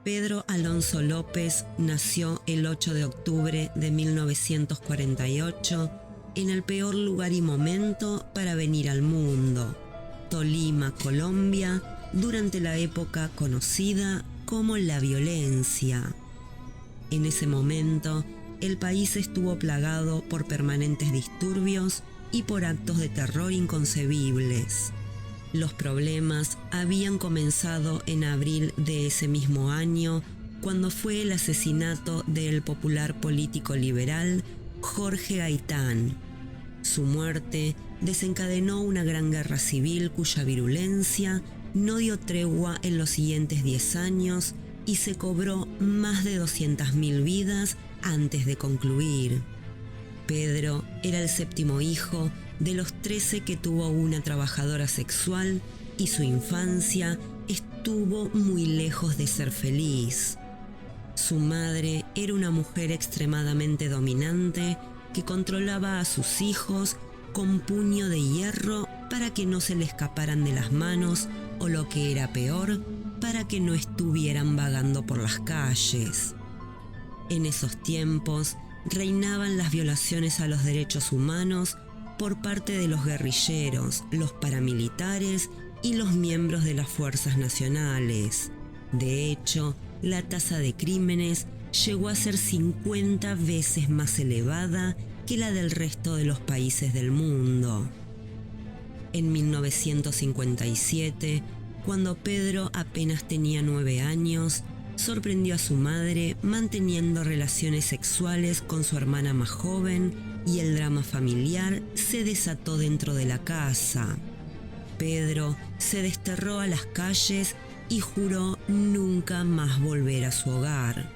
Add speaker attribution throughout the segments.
Speaker 1: Pedro Alonso López nació el 8 de octubre de 1948 en el peor lugar y momento para venir al mundo, Tolima, Colombia, durante la época conocida como la violencia. En ese momento, el país estuvo plagado por permanentes disturbios y por actos de terror inconcebibles. Los problemas habían comenzado en abril de ese mismo año, cuando fue el asesinato del popular político liberal Jorge Gaitán. Su muerte desencadenó una gran guerra civil cuya virulencia no dio tregua en los siguientes 10 años y se cobró más de 200.000 vidas antes de concluir. Pedro era el séptimo hijo de los 13 que tuvo una trabajadora sexual y su infancia estuvo muy lejos de ser feliz. Su madre era una mujer extremadamente dominante que controlaba a sus hijos con puño de hierro para que no se le escaparan de las manos o, lo que era peor, para que no estuvieran vagando por las calles. En esos tiempos reinaban las violaciones a los derechos humanos por parte de los guerrilleros, los paramilitares y los miembros de las fuerzas nacionales. De hecho, la tasa de crímenes llegó a ser 50 veces más elevada que la del resto de los países del mundo. En 1957, cuando Pedro apenas tenía 9 años, sorprendió a su madre manteniendo relaciones sexuales con su hermana más joven y el drama familiar se desató dentro de la casa. Pedro se desterró a las calles y juró nunca más volver a su hogar.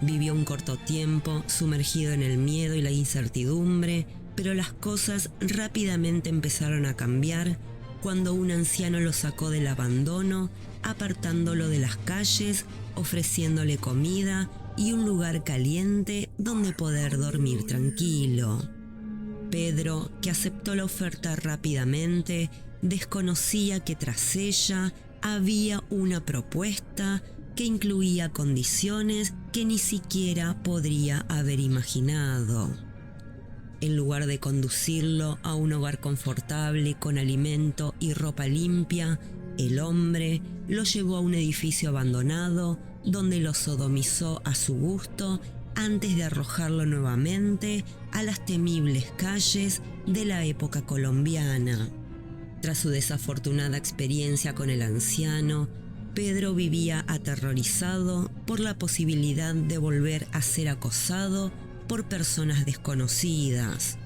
Speaker 1: Vivió un corto tiempo sumergido en el miedo y la incertidumbre, pero las cosas rápidamente empezaron a cambiar cuando un anciano lo sacó del abandono, apartándolo de las calles, ofreciéndole comida y un lugar caliente donde poder dormir tranquilo. Pedro, que aceptó la oferta rápidamente, desconocía que tras ella había una propuesta que incluía condiciones que ni siquiera podría haber imaginado. En lugar de conducirlo a un hogar confortable con alimento y ropa limpia, el hombre lo llevó a un edificio abandonado donde lo sodomizó a su gusto antes de arrojarlo nuevamente a las temibles calles de la época colombiana. Tras su desafortunada experiencia con el anciano, Pedro vivía aterrorizado por la posibilidad de volver a ser acosado por personas desconocidas.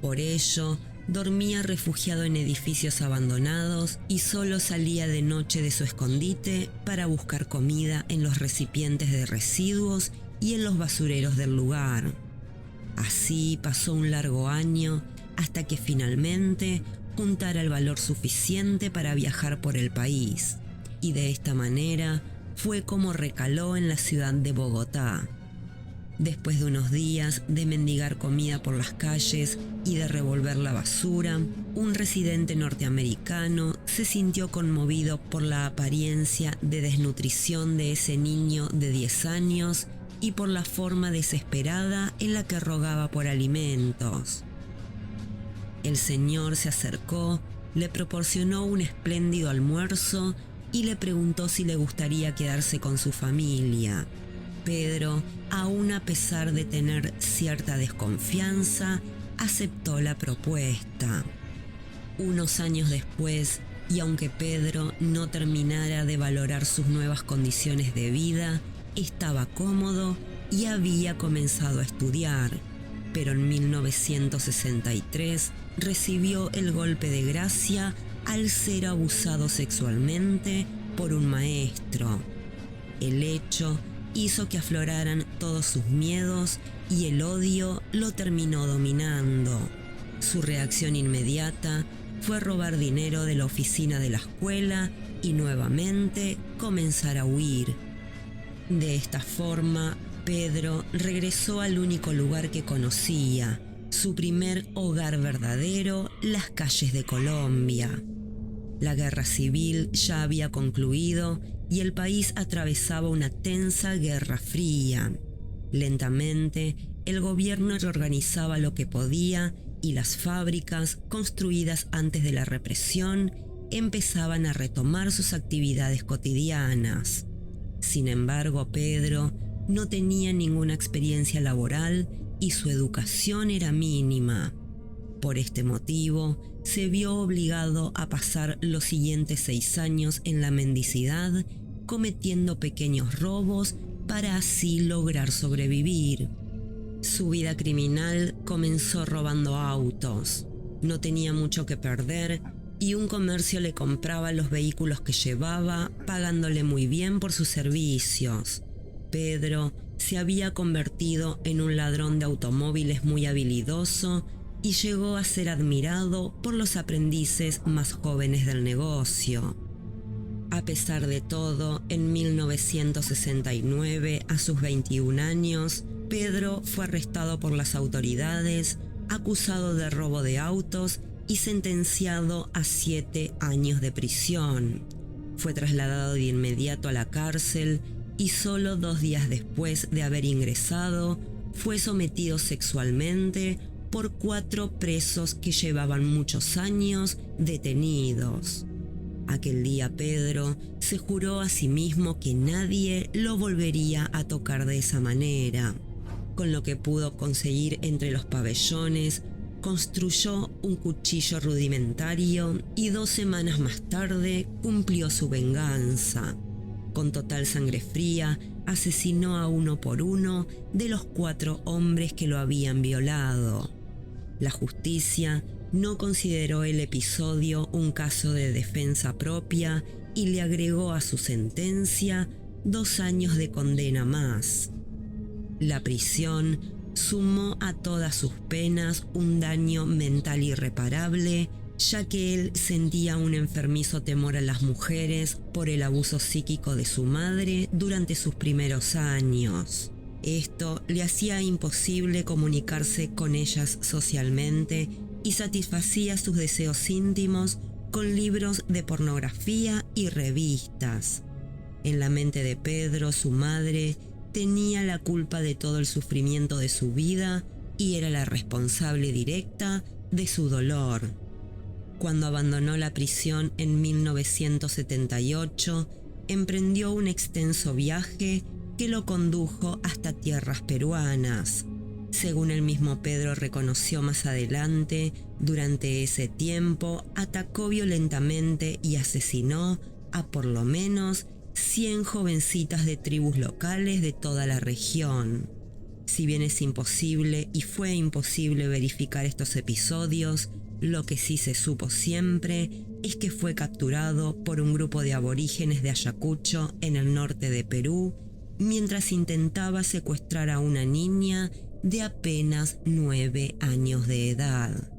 Speaker 1: Por ello, dormía refugiado en edificios abandonados y solo salía de noche de su escondite para buscar comida en los recipientes de residuos y en los basureros del lugar. Así pasó un largo año hasta que finalmente juntara el valor suficiente para viajar por el país, y de esta manera fue como recaló en la ciudad de Bogotá. Después de unos días de mendigar comida por las calles y de revolver la basura, un residente norteamericano se sintió conmovido por la apariencia de desnutrición de ese niño de 10 años y por la forma desesperada en la que rogaba por alimentos. El señor se acercó, le proporcionó un espléndido almuerzo y le preguntó si le gustaría quedarse con su familia. Pedro, aún a pesar de tener cierta desconfianza, aceptó la propuesta. Unos años después, y aunque Pedro no terminara de valorar sus nuevas condiciones de vida, estaba cómodo y había comenzado a estudiar, pero en 1963 recibió el golpe de gracia al ser abusado sexualmente por un maestro. El hecho hizo que afloraran todos sus miedos y el odio lo terminó dominando. Su reacción inmediata fue robar dinero de la oficina de la escuela y nuevamente comenzar a huir. De esta forma, Pedro regresó al único lugar que conocía, su primer hogar verdadero, las calles de Colombia. La guerra civil ya había concluido y el país atravesaba una tensa guerra fría. Lentamente, el gobierno reorganizaba lo que podía y las fábricas, construidas antes de la represión, empezaban a retomar sus actividades cotidianas. Sin embargo, Pedro no tenía ninguna experiencia laboral y su educación era mínima. Por este motivo, se vio obligado a pasar los siguientes 6 años en la mendicidad, cometiendo pequeños robos para así lograr sobrevivir. Su vida criminal comenzó robando autos. No tenía mucho que perder y un comercio le compraba los vehículos que llevaba, pagándole muy bien por sus servicios. Pedro se había convertido en un ladrón de automóviles muy habilidoso y llegó a ser admirado por los aprendices más jóvenes del negocio. A pesar de todo, en 1969, a sus 21 años, Pedro fue arrestado por las autoridades, acusado de robo de autos y sentenciado a 7 años de prisión. Fue trasladado de inmediato a la cárcel y solo 2 días después de haber ingresado, fue sometido sexualmente por 4 presos que llevaban muchos años detenidos. Aquel día Pedro se juró a sí mismo que nadie lo volvería a tocar de esa manera. Con lo que pudo conseguir entre los pabellones, construyó un cuchillo rudimentario y 2 semanas más tarde cumplió su venganza. Con total sangre fría, asesinó a uno por uno de los 4 hombres que lo habían violado. La justicia no consideró el episodio un caso de defensa propia y le agregó a su sentencia 2 años de condena más. La prisión sumó a todas sus penas un daño mental irreparable, ya que él sentía un enfermizo temor a las mujeres por el abuso psíquico de su madre durante sus primeros años. Esto le hacía imposible comunicarse con ellas socialmente y satisfacía sus deseos íntimos con libros de pornografía y revistas. En la mente de Pedro, su madre tenía la culpa de todo el sufrimiento de su vida y era la responsable directa de su dolor. Cuando abandonó la prisión en 1978, emprendió un extenso viaje que lo condujo hasta tierras peruanas. Según el mismo Pedro reconoció más adelante, durante ese tiempo atacó violentamente y asesinó a por lo menos 100 jovencitas de tribus locales de toda la región. Si bien es imposible y fue imposible verificar estos episodios, lo que sí se supo siempre es que fue capturado por un grupo de aborígenes de Ayacucho en el norte de Perú mientras intentaba secuestrar a una niña de apenas 9 años de edad.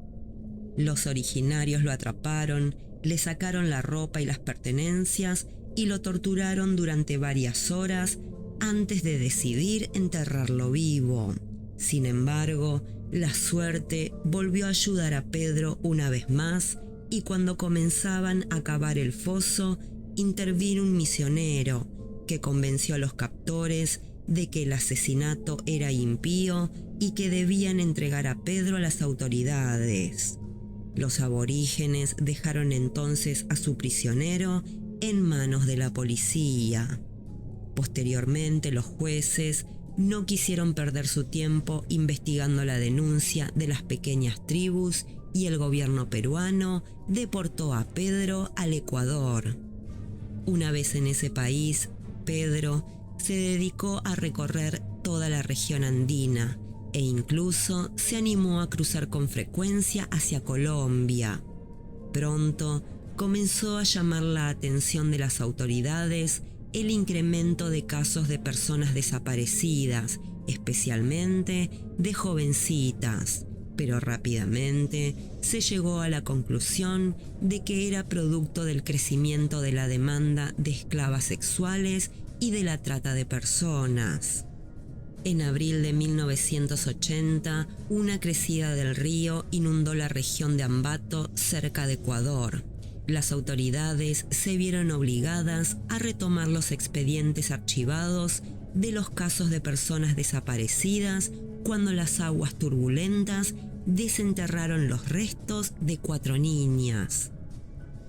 Speaker 1: Los originarios lo atraparon, le sacaron la ropa y las pertenencias y lo torturaron durante varias horas antes de decidir enterrarlo vivo. Sin embargo, la suerte volvió a ayudar a Pedro una vez más y cuando comenzaban a cavar el foso, intervino un misionero que convenció a los captores de que el asesinato era impío y que debían entregar a Pedro a las autoridades. Los aborígenes dejaron entonces a su prisionero en manos de la policía. Posteriormente, los jueces no quisieron perder su tiempo investigando la denuncia de las pequeñas tribus y el gobierno peruano deportó a Pedro al Ecuador. Una vez en ese país, Pedro se dedicó a recorrer toda la región andina e incluso se animó a cruzar con frecuencia hacia Colombia. Pronto comenzó a llamar la atención de las autoridades el incremento de casos de personas desaparecidas, especialmente de jovencitas, pero rápidamente se llegó a la conclusión de que era producto del crecimiento de la demanda de esclavas sexuales y de la trata de personas. En abril de 1980, una crecida del río inundó la región de Ambato, cerca de Ecuador. Las autoridades se vieron obligadas a retomar los expedientes archivados de los casos de personas desaparecidas cuando las aguas turbulentas desenterraron los restos de 4 niñas.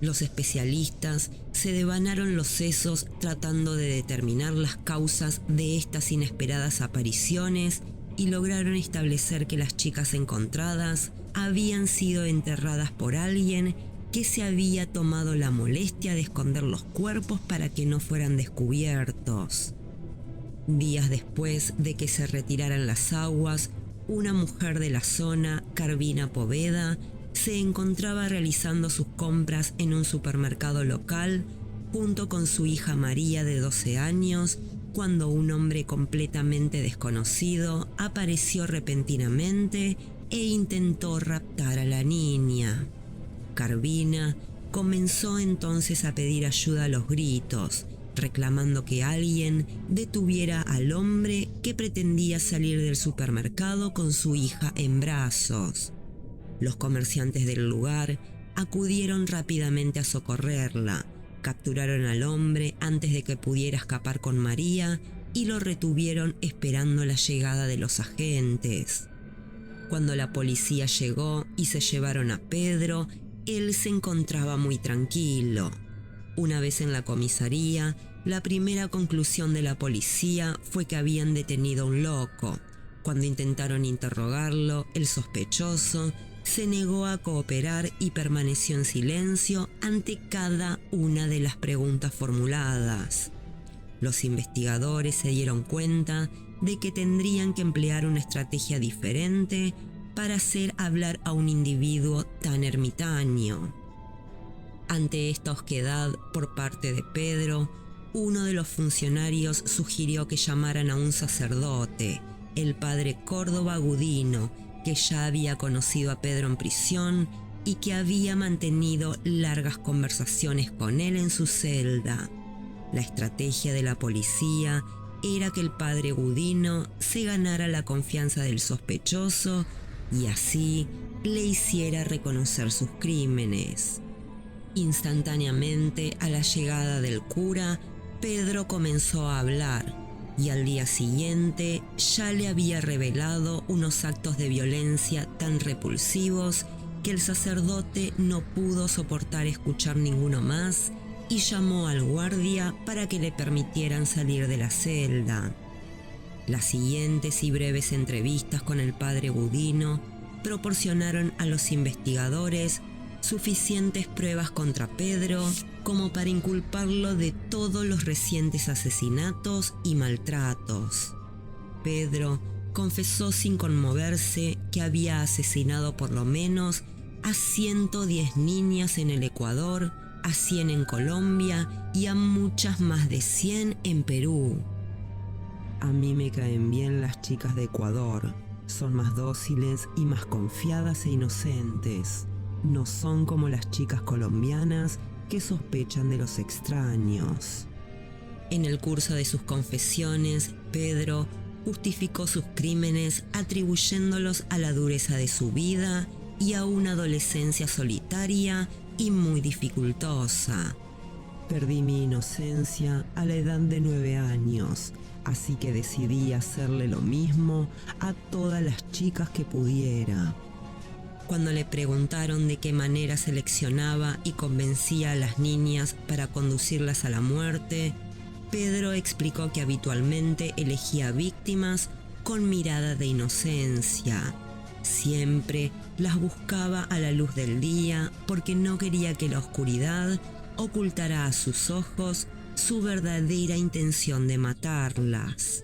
Speaker 1: Los especialistas se devanaron los sesos tratando de determinar las causas de estas inesperadas apariciones y lograron establecer que las chicas encontradas habían sido enterradas por alguien que se había tomado la molestia de esconder los cuerpos para que no fueran descubiertos. Días después de que se retiraran las aguas, una mujer de la zona, Carvina Poveda, se encontraba realizando sus compras en un supermercado local junto con su hija María de 12 años cuando un hombre completamente desconocido apareció repentinamente e intentó raptar a la niña. Carvina comenzó entonces a pedir ayuda a los gritos, reclamando que alguien detuviera al hombre que pretendía salir del supermercado con su hija en brazos. Los comerciantes del lugar acudieron rápidamente a socorrerla, capturaron al hombre antes de que pudiera escapar con María y lo retuvieron esperando la llegada de los agentes. Cuando la policía llegó y se llevaron a Pedro, él se encontraba muy tranquilo. Una vez en la comisaría, la primera conclusión de la policía fue que habían detenido a un loco. Cuando intentaron interrogarlo, el sospechoso se negó a cooperar y permaneció en silencio ante cada una de las preguntas formuladas. Los investigadores se dieron cuenta de que tendrían que emplear una estrategia diferente para hacer hablar a un individuo tan ermitaño. Ante esta osquedad por parte de Pedro, uno de los funcionarios sugirió que llamaran a un sacerdote, el padre Córdoba Gudino, que ya había conocido a Pedro en prisión y que había mantenido largas conversaciones con él en su celda. La estrategia de la policía era que el padre Gudino se ganara la confianza del sospechoso y así le hiciera reconocer sus crímenes. Instantáneamente, a la llegada del cura, Pedro comenzó a hablar y al día siguiente ya le había revelado unos actos de violencia tan repulsivos que el sacerdote no pudo soportar escuchar ninguno más y llamó al guardia para que le permitieran salir de la celda. Las siguientes y breves entrevistas con el padre Gudino proporcionaron a los investigadores suficientes pruebas contra Pedro como para inculparlo de todos los recientes asesinatos y maltratos. Pedro confesó sin conmoverse que había asesinado por lo menos a 110 niñas en el Ecuador, a 100 en Colombia y a muchas más de 100 en Perú.
Speaker 2: A mí me caen bien las chicas de Ecuador. Son más dóciles y más confiadas e inocentes. No son como las chicas colombianas que sospechan de los extraños.
Speaker 1: En el curso de sus confesiones, Pedro justificó sus crímenes atribuyéndolos a la dureza de su vida y a una adolescencia solitaria y muy dificultosa.
Speaker 2: Perdí mi inocencia a la edad de 9 años, así que decidí hacerle lo mismo a todas las chicas que pudiera.
Speaker 1: Cuando le preguntaron de qué manera seleccionaba y convencía a las niñas para conducirlas a la muerte, Pedro explicó que habitualmente elegía víctimas con mirada de inocencia. Siempre las buscaba a la luz del día porque no quería que la oscuridad ocultara a sus ojos su verdadera intención de matarlas.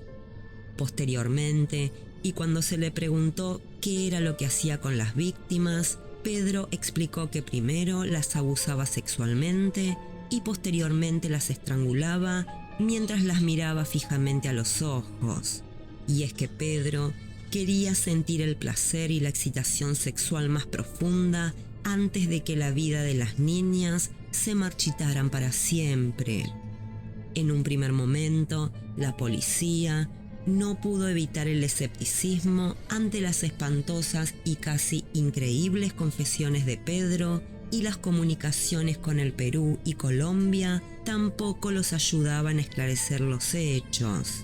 Speaker 1: Posteriormente, y cuando se le preguntó qué era lo que hacía con las víctimas, Pedro explicó que primero las abusaba sexualmente y posteriormente las estrangulaba mientras las miraba fijamente a los ojos. Y es que Pedro quería sentir el placer y la excitación sexual más profunda antes de que la vida de las niñas se marchitaran para siempre. En un primer momento, la policía no pudo evitar el escepticismo ante las espantosas y casi increíbles confesiones de Pedro y las comunicaciones con el Perú y Colombia tampoco los ayudaban a esclarecer los hechos.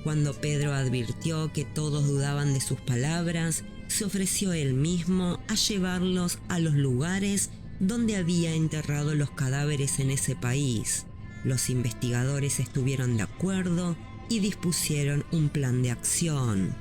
Speaker 1: Cuando Pedro advirtió que todos dudaban de sus palabras, se ofreció él mismo a llevarlos a los lugares donde había enterrado los cadáveres en ese país. Los investigadores estuvieron de acuerdo y dispusieron un plan de acción.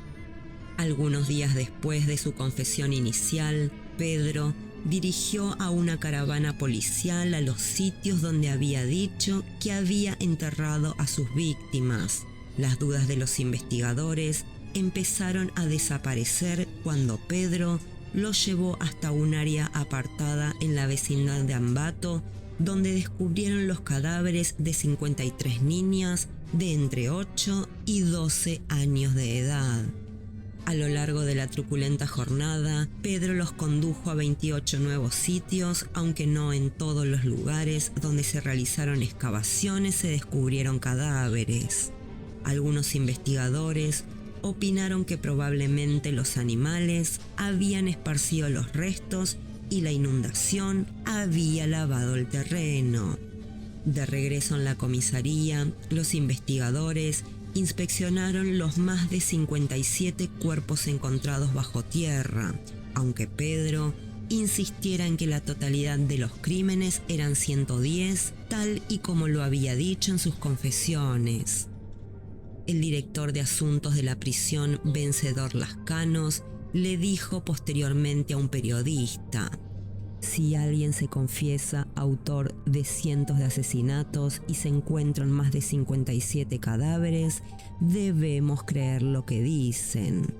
Speaker 1: Algunos días después de su confesión inicial, Pedro dirigió a una caravana policial a los sitios donde había dicho que había enterrado a sus víctimas. Las dudas de los investigadores empezaron a desaparecer cuando Pedro los llevó hasta un área apartada en la vecindad de Ambato, donde descubrieron los cadáveres de 53 niñas de entre 8 y 12 años de edad. A lo largo de la truculenta jornada, Pedro los condujo a 28 nuevos sitios, aunque no en todos los lugares donde se realizaron excavaciones se descubrieron cadáveres. Algunos investigadores opinaron que probablemente los animales habían esparcido los restos y la inundación había lavado el terreno. De regreso en la comisaría, los investigadores inspeccionaron los más de 57 cuerpos encontrados bajo tierra, aunque Pedro insistiera en que la totalidad de los crímenes eran 110, tal y como lo había dicho en sus confesiones. El director de asuntos de la prisión, Vencedor Lascanos, le dijo posteriormente a un periodista:
Speaker 2: si alguien se confiesa autor de cientos de asesinatos y se encuentran más de 57 cadáveres, debemos creer lo que dicen.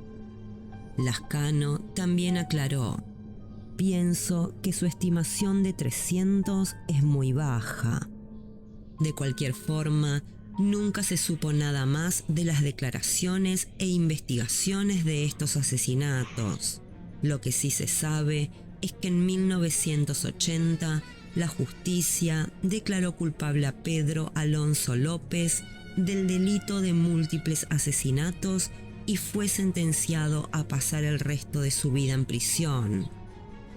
Speaker 1: Lascano también aclaró:
Speaker 2: pienso que su estimación de 300 es muy baja.
Speaker 1: De cualquier forma, nunca se supo nada más de las declaraciones e investigaciones de estos asesinatos. Lo que sí se sabe es que en 1980 la justicia declaró culpable a Pedro Alonso López del delito de múltiples asesinatos y fue sentenciado a pasar el resto de su vida en prisión.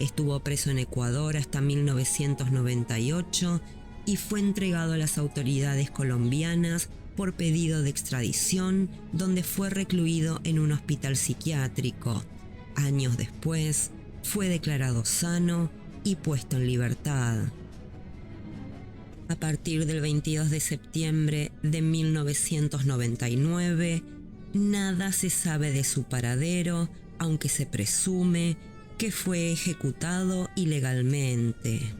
Speaker 1: Estuvo preso en Ecuador hasta 1998 y fue entregado a las autoridades colombianas por pedido de extradición, donde fue recluido en un hospital psiquiátrico. Años después, fue declarado sano y puesto en libertad. A partir del 22 de septiembre de 1999, nada se sabe de su paradero, aunque se presume que fue ejecutado ilegalmente.